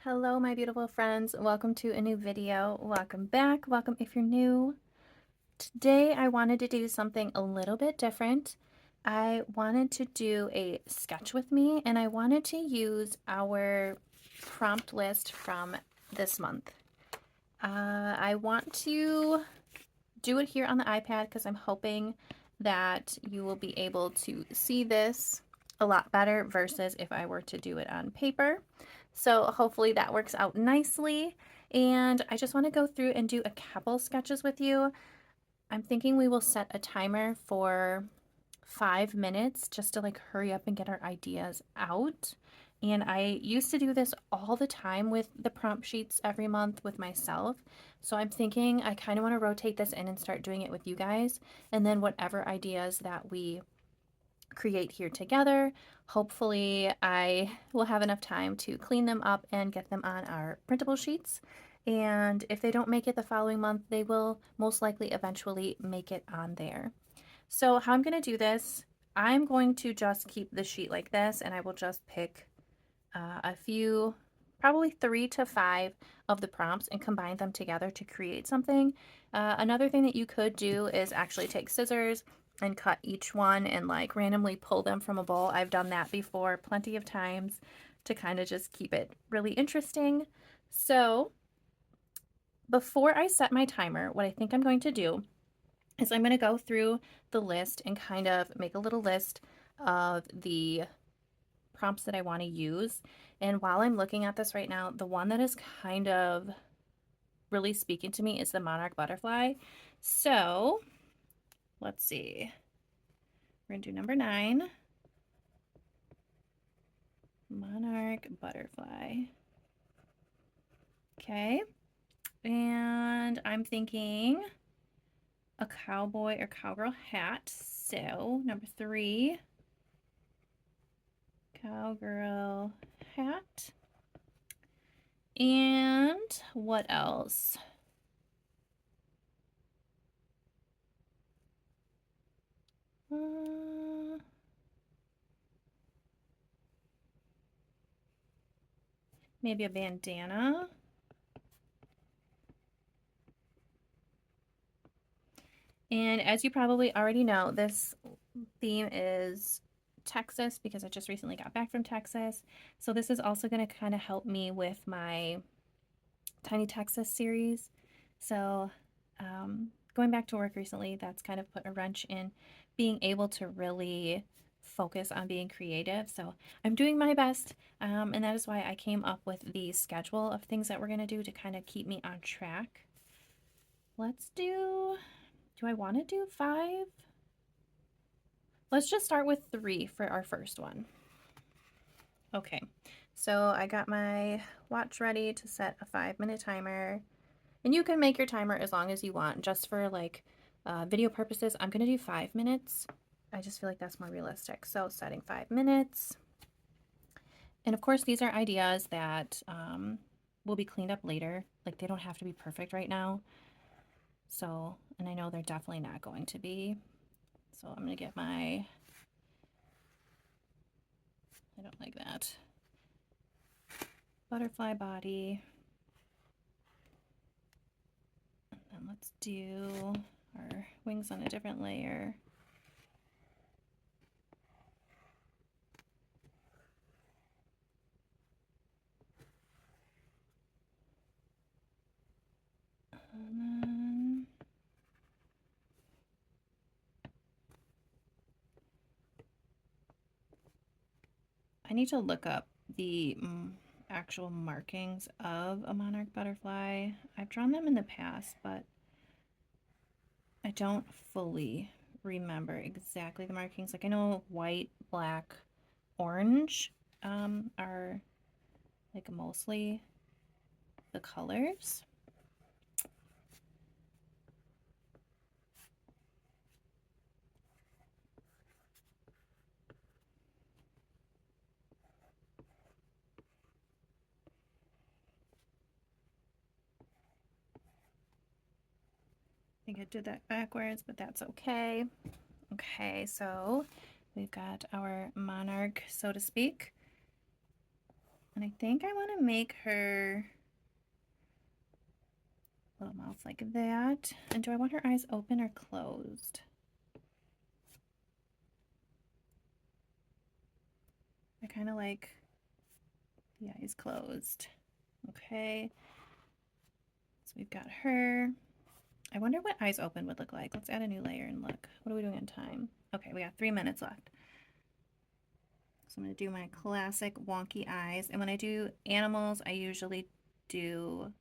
Hello, my beautiful friends. Welcome to a new video. Welcome back. Welcome if you're new. Today, I wanted to do something a little bit different. I wanted to do a sketch with me, and I wanted to use our prompt list from this month. I want to do it here on the iPad because I'm hoping that you will be able to see this a lot better versus if I were to do it on paper. So hopefully that works out nicely. And I just want to go through and do a couple sketches with you. I'm thinking we will set a timer for 5 minutes just to like hurry up and get our ideas out. And I used to do this all the time with the prompt sheets every month with myself. So I'm thinking I kind of want to rotate this in and start doing it with you guys. And then whatever ideas that we create here together, hopefully I will have enough time to clean them up and get them on our printable sheets. And if they don't make it the following month, they will most likely eventually make it on there. So how I'm going to do this, I'm going to just keep the sheet like this, and I will just pick a few, probably 3 to 5 of the prompts and combine them together to create something. Another thing that you could do is actually take scissors and cut each one and like randomly pull them from a bowl. I've done that before plenty of times to kind of just keep it really interesting. So before I set my timer, what I think I'm going to do is I'm going to go through the list and kind of make a little list of the prompts that I want to use. And while I'm looking at this right now, the one that is kind of really speaking to me is the monarch butterfly. So let's see. We're going to do number 9. Monarch butterfly. Okay. And I'm thinking a cowboy or cowgirl hat. So number 3. Cowgirl hat. And what else? Maybe a bandana. And as you probably already know, this theme is Texas because I just recently got back from Texas. So this is also going to kind of help me with my Tiny Texas series. So going back to work recently, that's kind of put a wrench in being able to really focus on being creative. So I'm doing my best, and that is why I came up with the schedule of things that we're going to do to kind of keep me on track. Let's do I want to do 5? Let's just start with 3 for our first one. Okay, so I got my watch ready to set a 5-minute timer. And you can make your timer as long as you want. Just for like video purposes, I'm going to do 5 minutes. I just feel like that's more realistic. So setting 5 minutes. And of course, these are ideas that will be cleaned up later. Like they don't have to be perfect right now. So, and I know they're definitely not going to be. So I'm going to get my, I don't like that, butterfly body. And then let's do our wings on a different layer. And then I need to look up the actual markings of a monarch butterfly. I've drawn them in the past, but I don't fully remember exactly the markings. Like I know white, black, orange are like mostly the colors. I think I did that backwards, but that's okay. Okay, so we've got our monarch, so to speak. And I think I want to make her little mouth like that. And do I want her eyes open or closed? I kind of like the eyes closed. Okay. So we've got her. I wonder what eyes open would look like. Let's add a new layer and look. What are we doing on time? Okay, we got 3 minutes left. So I'm going to do my classic wonky eyes. And when I do animals, I usually do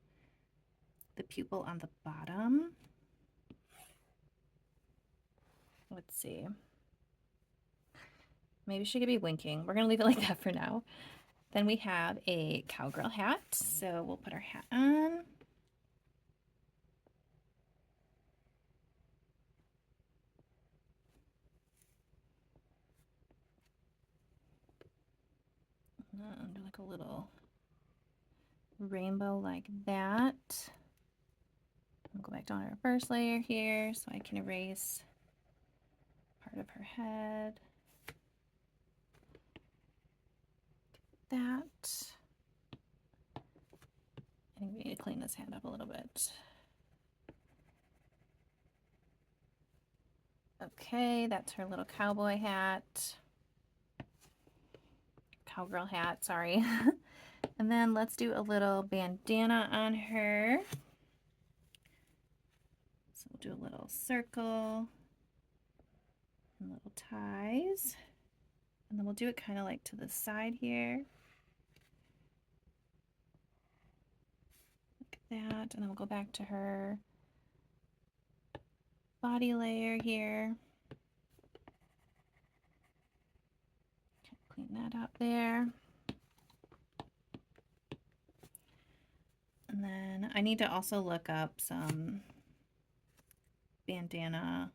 the pupil on the bottom. Let's see. Maybe she could be winking. We're going to leave it like that for now. Then we have a cowgirl hat. So we'll put our hat on. Do like a little rainbow like that. I'll go back down to our first layer here so I can erase part of her head. That. I think we need to clean this hand up a little bit. Okay, that's her little cowboy hat. Cowgirl hat, sorry. And then let's do a little bandana on her. So we'll do a little circle and little ties. And then we'll do it kind of like to the side here. Like that. And then we'll go back to her body layer here. Clean that up there. And then I need to also look up some bandana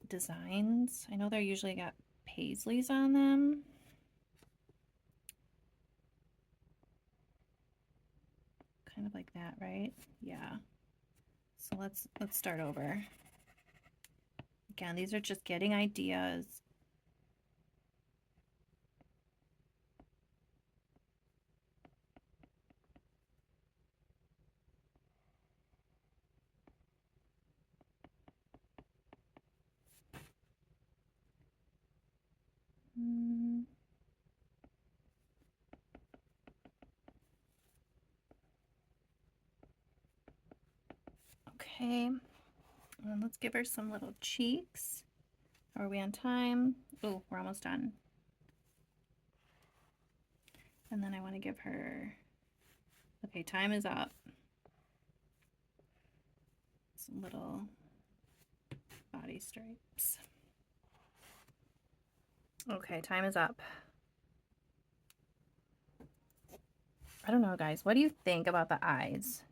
designs. I know they're usually got paisleys on them. Kind of like that, right? Yeah. So let's start over. Again, these are just getting ideas. Okay, and let's give her some little cheeks. How are we on time? Oh, we're almost done. And then I want to give her, okay, time is up. Some little body stripes. Okay, time is up. I don't know, guys. What do you think about the eyes?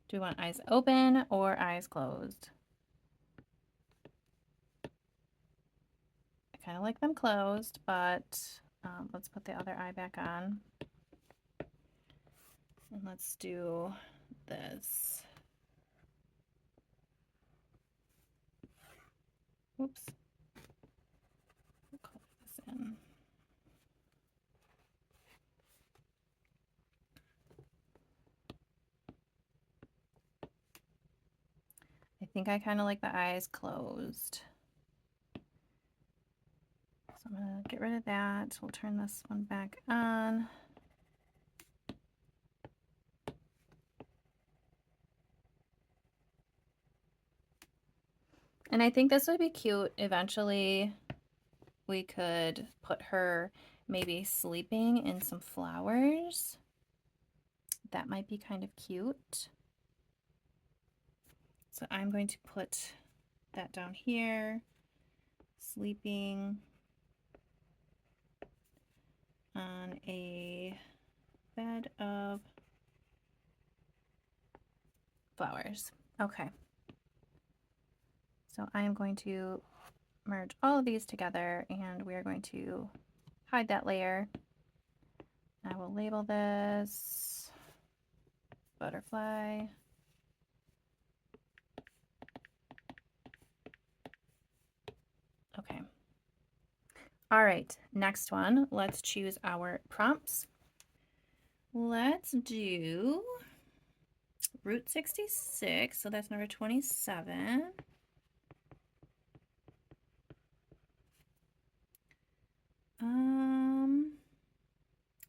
Do we want eyes open or eyes closed? I kind of like them closed, but let's put the other eye back on. And let's do this. Oops. We'll color this in. I think I kind of like the eyes closed. So I'm going to get rid of that. We'll turn this one back on. And I think this would be cute. Eventually, we could put her maybe sleeping in some flowers. That might be kind of cute. So I'm going to put that down here, sleeping on a bed of flowers. Okay. So I am going to merge all of these together and we are going to hide that layer. I will label this butterfly. Okay. All right, next one. Let's choose our prompts. Let's do Route 66, so that's number 27.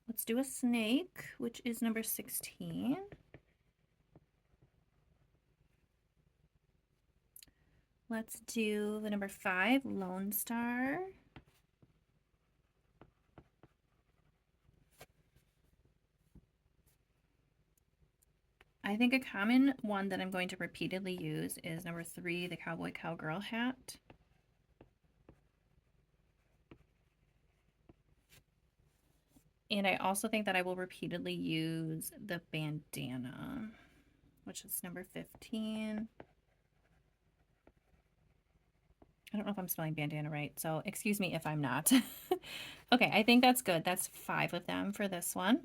Let's do a snake, which is number 16. Let's do the number 5, Lone Star. I think a common one that I'm going to repeatedly use is number 3, the Cowboy Cowgirl hat. And I also think that I will repeatedly use the bandana, which is number 15. I don't know if I'm spelling bandana right, so excuse me if I'm not. Okay, I think that's good. That's 5 of them for this one.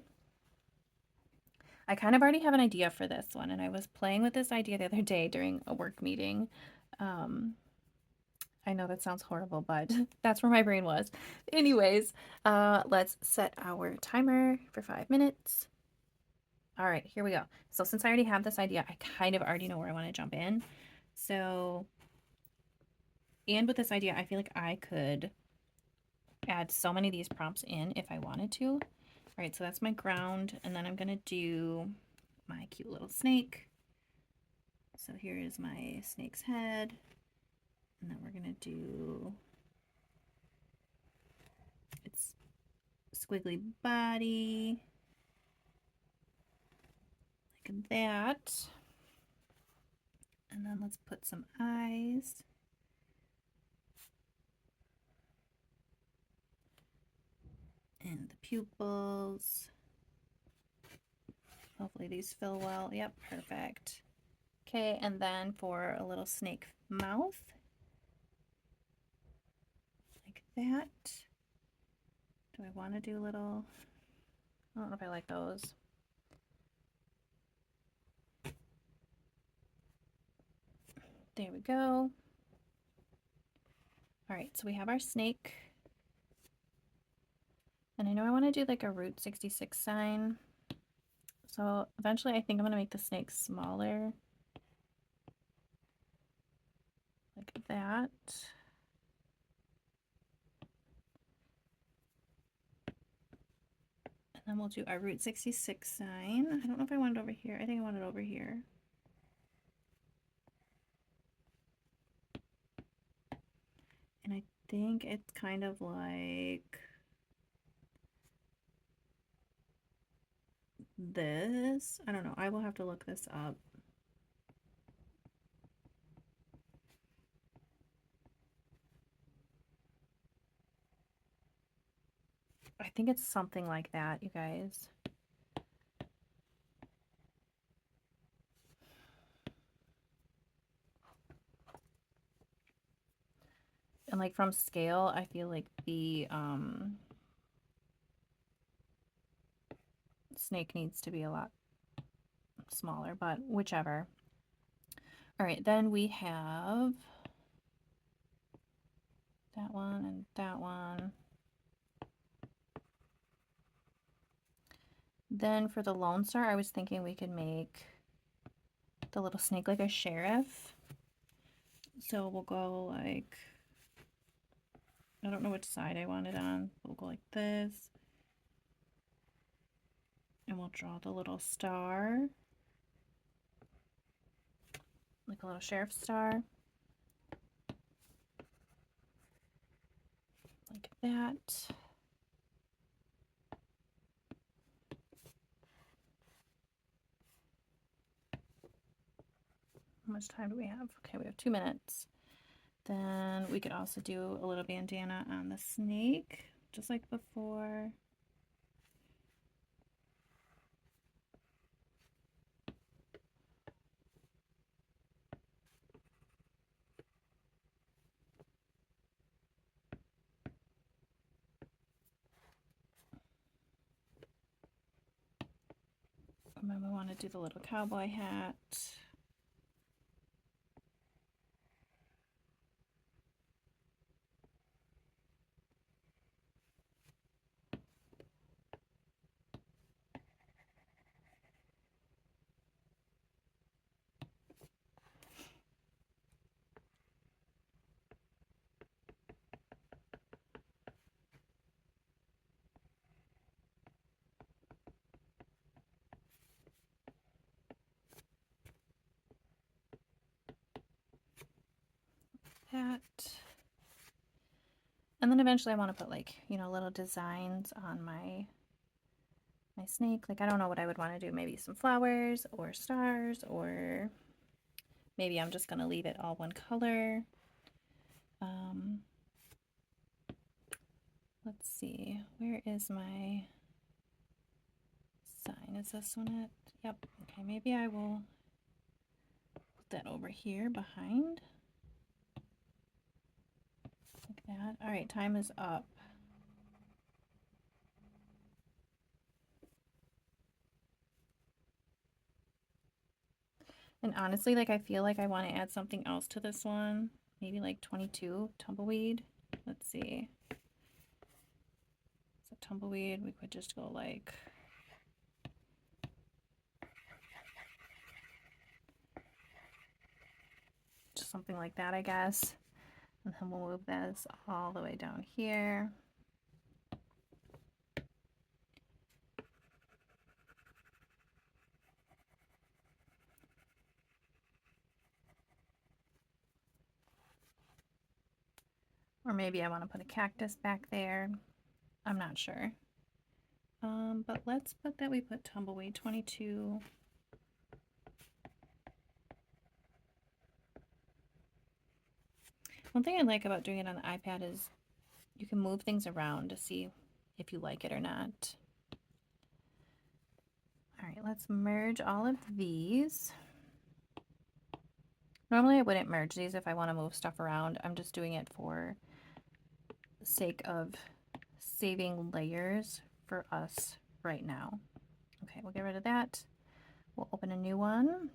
I kind of already have an idea for this one, and I was playing with this idea the other day during a work meeting. I know that sounds horrible, but that's where my brain was. Anyways, let's set our timer for 5 minutes. All right, here we go. So since I already have this idea, I kind of already know where I want to jump in. So, and with this idea, I feel like I could add so many of these prompts in if I wanted to. All right, so that's my ground, and then I'm gonna do my cute little snake. So here is my snake's head, and then we're gonna do its squiggly body, like that. And then let's put some eyes. And the pupils. Hopefully these fill well. Yep, perfect. Okay, and then for a little snake mouth, like that. Do I want to do little, I don't know if I like those. There we go. All right, so we have our snake. And I know I want to do like a Route 66 sign. So eventually I think I'm going to make the snake smaller. Like that. And then we'll do our Route 66 sign. I don't know if I want it over here. I think I want it over here. And I think it's kind of like this. I don't know. I will have to look this up. I think it's something like that, you guys. And like from scale, I feel like the snake needs to be a lot smaller, but whichever. All right, then we have that one and that one. Then for the Lone Star, I was thinking we could make the little snake like a sheriff. So we'll go like, I don't know which side I want it on. We'll go like this. And we'll draw the little star. Like a little sheriff star. Like that. How much time do we have? Okay, we have 2 minutes. Then we could also do a little bandana on the snake, just like before. And then we want to do the little cowboy hat. And then eventually I want to put like, you know, little designs on my snake. Like, I don't know what I would want to do. Maybe some flowers or stars, or maybe I'm just going to leave it all one color. Let's see. Where is my sign? Is this one it? Yep. Okay, maybe I will put that over here behind. Like that. All right, time is up. And honestly, like, I feel like I want to add something else to this one. Maybe like 22 tumbleweed. Let's see. So tumbleweed, we could just go like just something like that, I guess. And then we'll move this all the way down here. Or maybe I want to put a cactus back there. I'm not sure. But let's put that we put tumbleweed 22. One thing I like about doing it on the iPad is you can move things around to see if you like it or not. All right, let's merge all of these. Normally I wouldn't merge these if I want to move stuff around. I'm just doing it for the sake of saving layers for us right now. Okay, we'll get rid of that. We'll open a new one.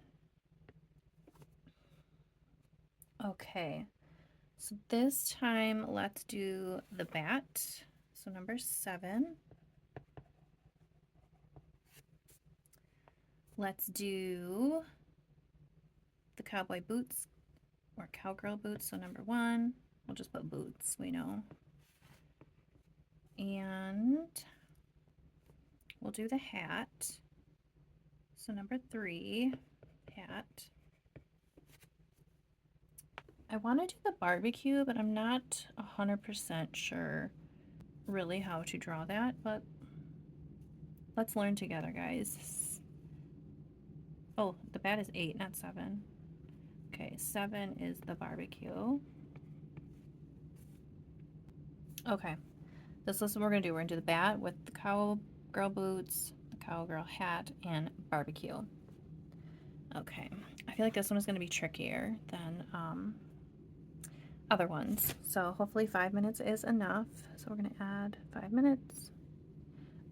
Okay, so this time let's do the bat. So number 7. Let's do the cowboy boots or cowgirl boots. So number 1, we'll just put boots, we know. And we'll do the hat. So number 3, hat. I want to do the barbecue, but I'm not 100% sure really how to draw that, but let's learn together, guys. Oh, the bat is 8, not 7. Okay, 7 is the barbecue. Okay, this is what we're gonna do. We're gonna do the bat with the cowgirl boots, the cowgirl hat, and barbecue. Okay, I feel like this one is gonna be trickier than other ones. So hopefully 5 minutes is enough. So we're gonna add 5 minutes.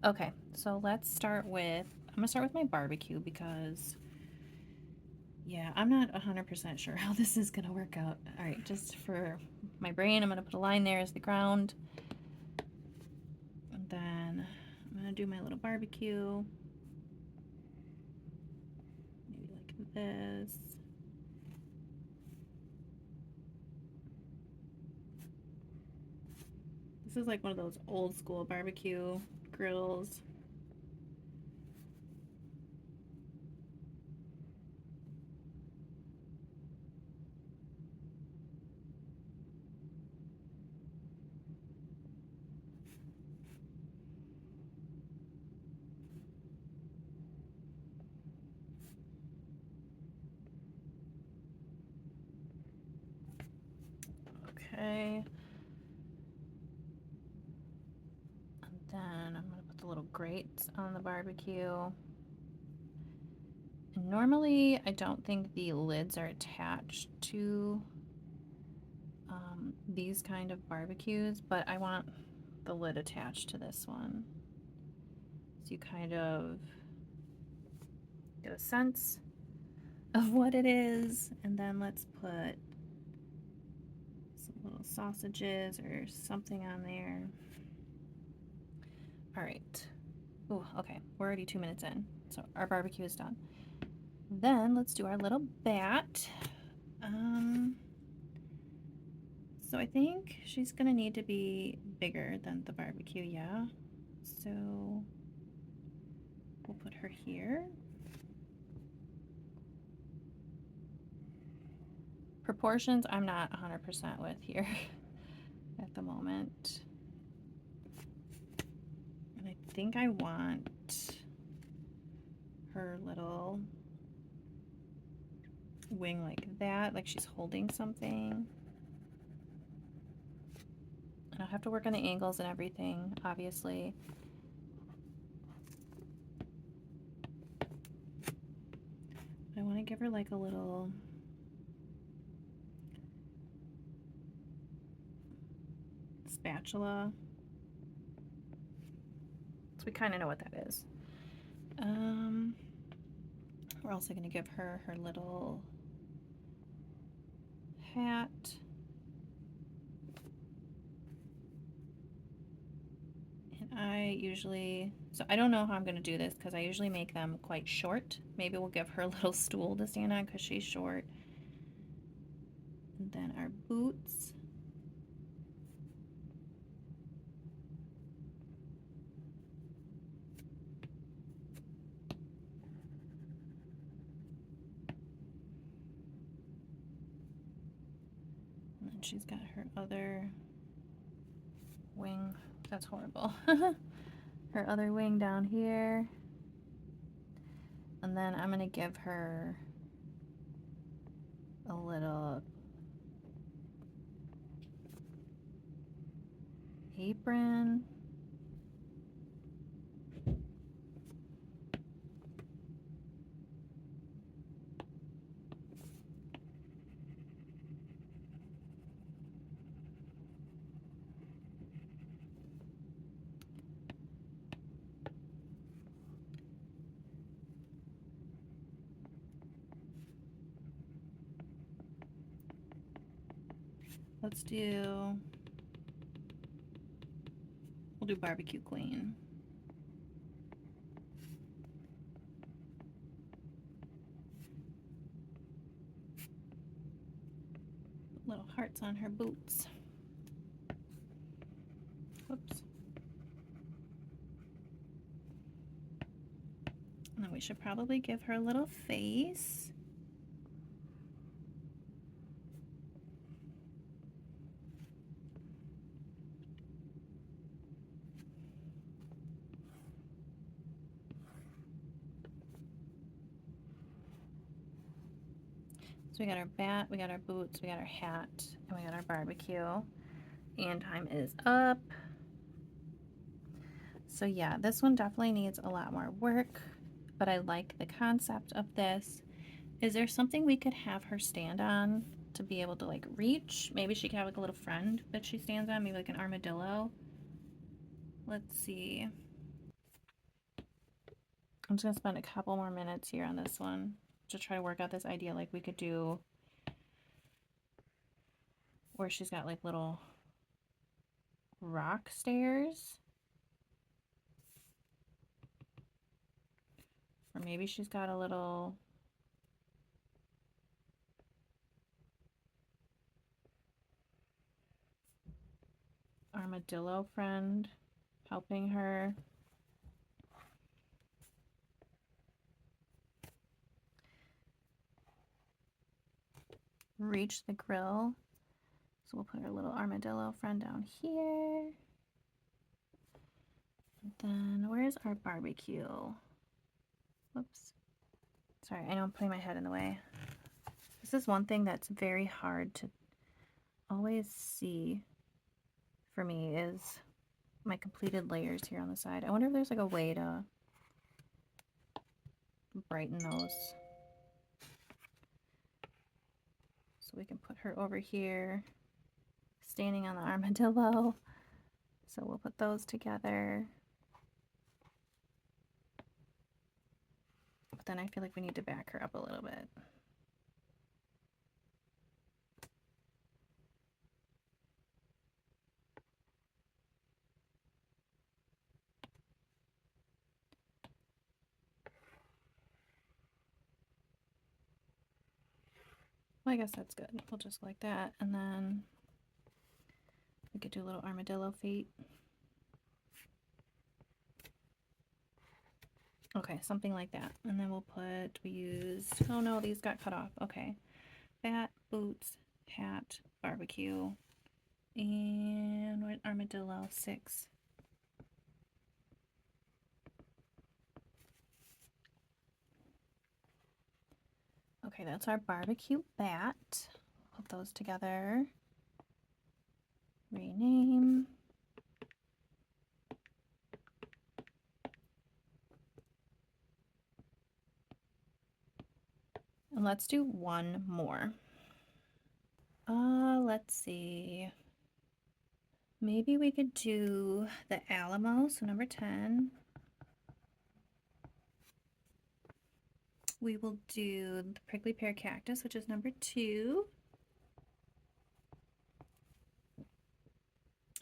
Okay, so let's start with, I'm gonna start with my barbecue because, yeah, I'm not 100% sure how this is gonna work out. All right, just for my brain, I'm gonna put a line there as the ground. And then I'm gonna do my little barbecue. Maybe like this. This is like one of those old school barbecue grills. Okay. And then I'm gonna put the little grates on the barbecue. And normally I don't think the lids are attached to these kind of barbecues, but I want the lid attached to this one. So you kind of get a sense of what it is. And then let's put some little sausages or something on there. All right. Oh, okay. We're already 2 minutes in. So our barbecue is done. Then let's do our little bat. So I think she's gonna need to be bigger than the barbecue, yeah. So we'll put her here. Proportions, I'm not 100% with here. at the moment. And I think I want her little wing like that, like she's holding something. And I'll have to work on the angles and everything, obviously. I want to give her like a little spatula. So we kind of know what that is. We're also going to give her her little hat. And I usually, so I don't know how I'm going to do this because I usually make them quite short. Maybe we'll give her a little stool to stand on because she's short. And then our boots. And then she's got her other wing. That's horrible. Her other wing down here. And then I'm going to give her a little apron. We'll do barbecue queen. Little hearts on her boots. Whoops. And then we should probably give her a little face. So we got our bat, we got our boots, we got our hat, and we got our barbecue. And time is up. So yeah, this one definitely needs a lot more work, but I like the concept of this. Is there something we could have her stand on to be able to like reach? Maybe she could have like a little friend that she stands on, maybe like an armadillo. Let's see. I'm just gonna spend a couple more minutes here on this one to try to work out this idea. Like we could do where she's got like little rock stairs. Or maybe she's got a little armadillo friend helping her. Reach the grill. So we'll put our little armadillo friend down here. And then where's our barbecue? Whoops. Sorry, I know I'm putting my head in the way. This is one thing that's very hard to always see for me is my completed layers here on the side. I wonder if there's like a way to brighten those. So we can put her over here, standing on the armadillo. So we'll put those together. But then I feel like we need to back her up a little bit. Well, I guess that's good. We'll just like that. And then we could do a little armadillo feet. Okay, something like that. And then we use, oh no, these got cut off. Okay. Bat, boots, hat, barbecue, And what armadillo? 6. Okay, that's our barbecue bat. Put those together. Rename. And let's do one more. Let's see. Maybe we could do the Alamo, so number 10. We will do the prickly pear cactus, which is number 2.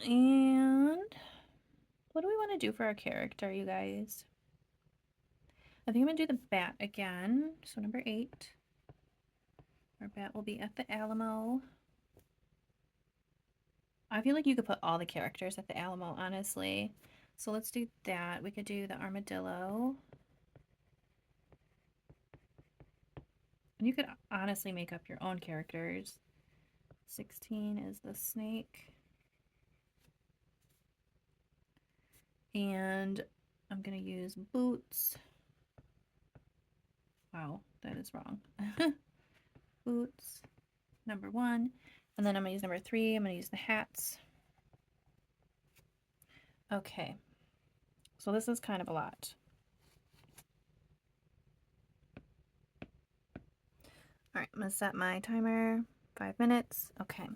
And what do we want to do for our character, you guys? I think I'm going to do the bat again, so number 8. Our bat will be at the Alamo. I feel like you could put all the characters at the Alamo, honestly. So let's do that. We could do the armadillo. And you could honestly make up your own characters. 16 is the snake. And I'm going to use boots. Wow, that is wrong. Boots, number 1. And then I'm going to use number 3. I'm going to use the hats. Okay. So this is kind of a lot. All right, I'm going to set my timer. 5 minutes. Okay.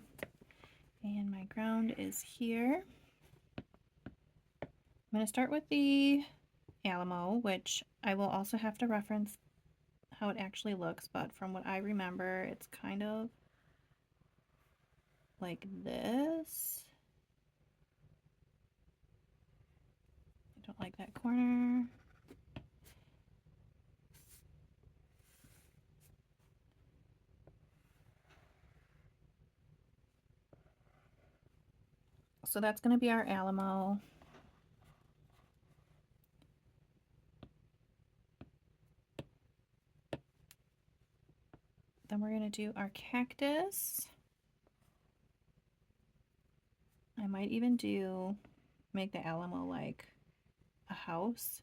And my ground is here. I'm going to start with the Alamo, which I will also have to reference how it actually looks, but from what I remember, it's kind of like this. I don't like that corner. So that's going to be our Alamo. Then we're going to do our cactus. I might even make the Alamo like a house.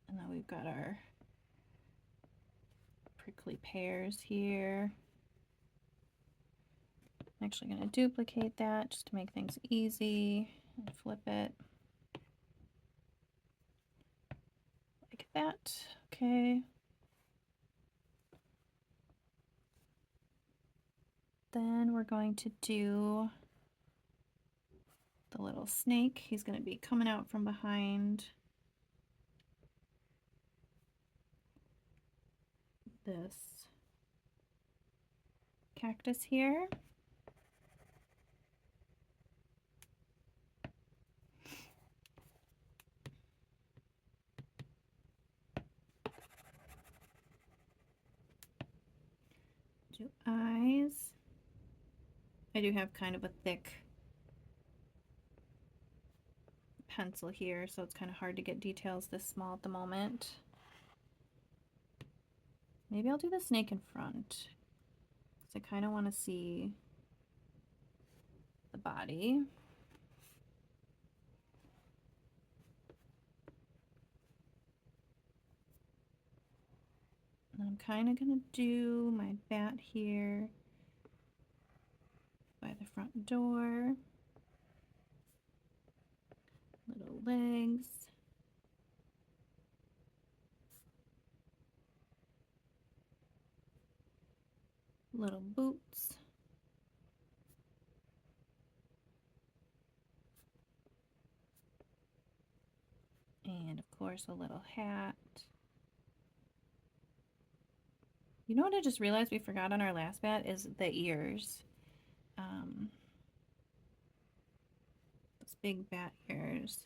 And then we've got our prickly pears here. I'm actually going to duplicate that just to make things easy and flip it like that. Okay. Then we're going to do the little snake. He's going to be coming out from behind this cactus here. Do eyes. I do have kind of a thick pencil here, so it's kind of hard to get details this small at the moment. Maybe I'll do the snake in front, because I kind of want to see the body. And I'm kind of going to do my bat here by the front door. Little legs. Little boots. And of course a little hat. You know what I just realized we forgot on our last bat is the ears. Those big bat ears.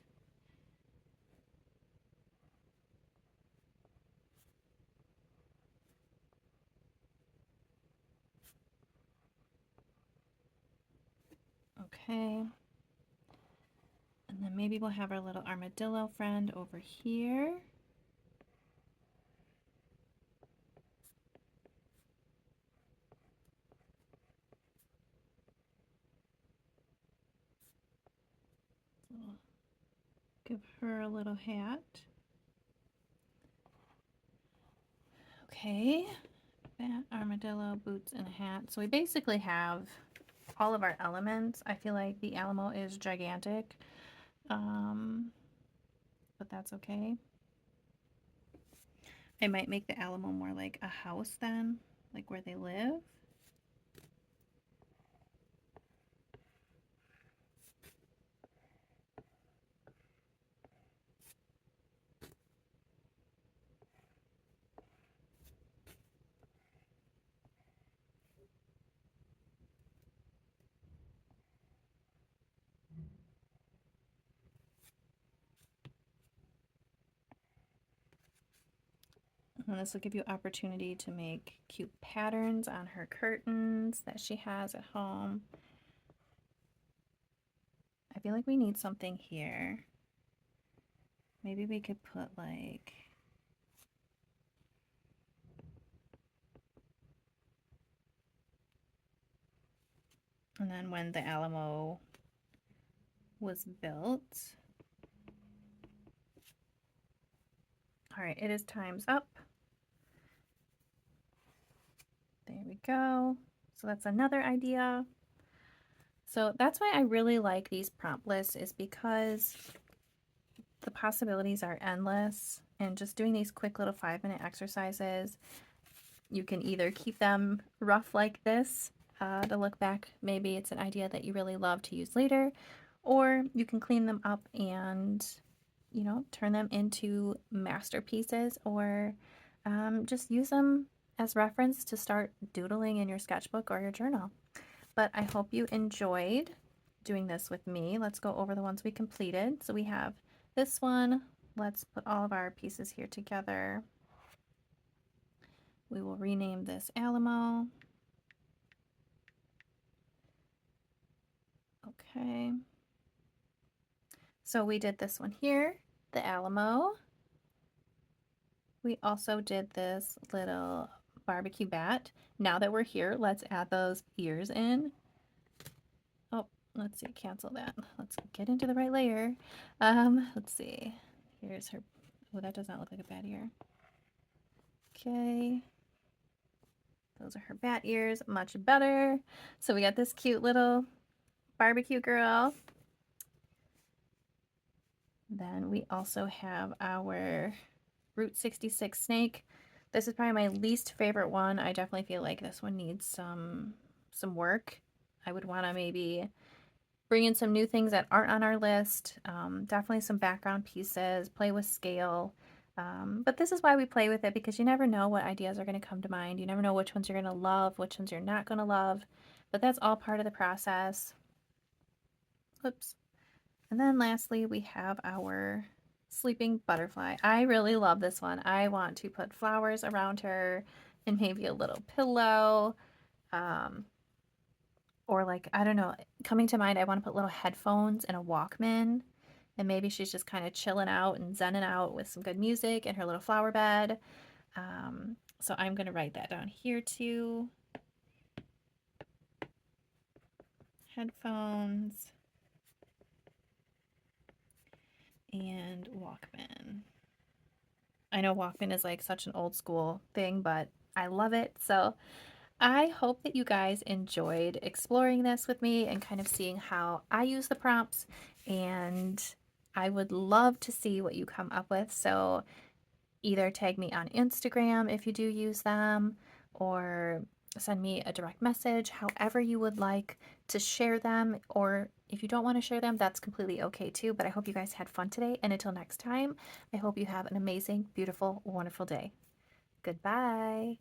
Okay. And then maybe we'll have our little armadillo friend over here. Give her a little hat. Okay, bat, armadillo, boots, and a hat. So we basically have all of our elements. I feel like the Alamo is gigantic, but that's okay. I might make the Alamo more like a house then, like where they live. And this will give you opportunity to make cute patterns on her curtains that she has at home. I feel like we need something here. Maybe we could put like, and then when the Alamo was built. All right, it is time's up. There we go. So that's another idea. So that's why I really like these prompt lists, is because the possibilities are endless, and just doing these quick little 5-minute exercises, you can either keep them rough like this to look back, maybe it's an idea that you really love to use later, or you can clean them up and, you know, turn them into masterpieces, or just use them as reference to start doodling in your sketchbook or your journal. But I hope you enjoyed doing this with me. Let's go over the ones we completed. So we have this one. Let's put all of our pieces here together. We will rename this Alamo. Okay. So we did this one here, the Alamo. We also did this little barbecue bat. Now that we're here, let's add those ears in. Oh, let's see, cancel that. Let's get into the right layer. Let's see. Here's her. Oh, that does not look like a bat ear. Okay. Those are her bat ears, much better. So we got this cute little barbecue girl. Then we also have our Route 66 snake. This is probably my least favorite one. I definitely feel like this one needs some work. I would want to maybe bring in some new things that aren't on our list. Definitely some background pieces, play with scale. But this is why we play with it, because you never know what ideas are going to come to mind. You never know which ones you're going to love, which ones you're not going to love. But that's all part of the process. Oops. And then lastly, we have our sleeping butterfly. I really love this one. I want to put flowers around her and maybe a little pillow. Or like, I don't know, coming to mind, I want to put little headphones and a Walkman. And maybe she's just kind of chilling out and zenning out with some good music in her little flower bed. So I'm going to write that down here too. Headphones and Walkman. I know Walkman is like such an old school thing, but I love it. So I hope that you guys enjoyed exploring this with me and kind of seeing how I use the prompts, and I would love to see what you come up with. So either tag me on Instagram if you do use them, or send me a direct message, however you would like to share them. Or if you don't want to share them, that's completely okay too. But I hope you guys had fun today, and until next time, I hope you have an amazing, beautiful, wonderful day. Goodbye.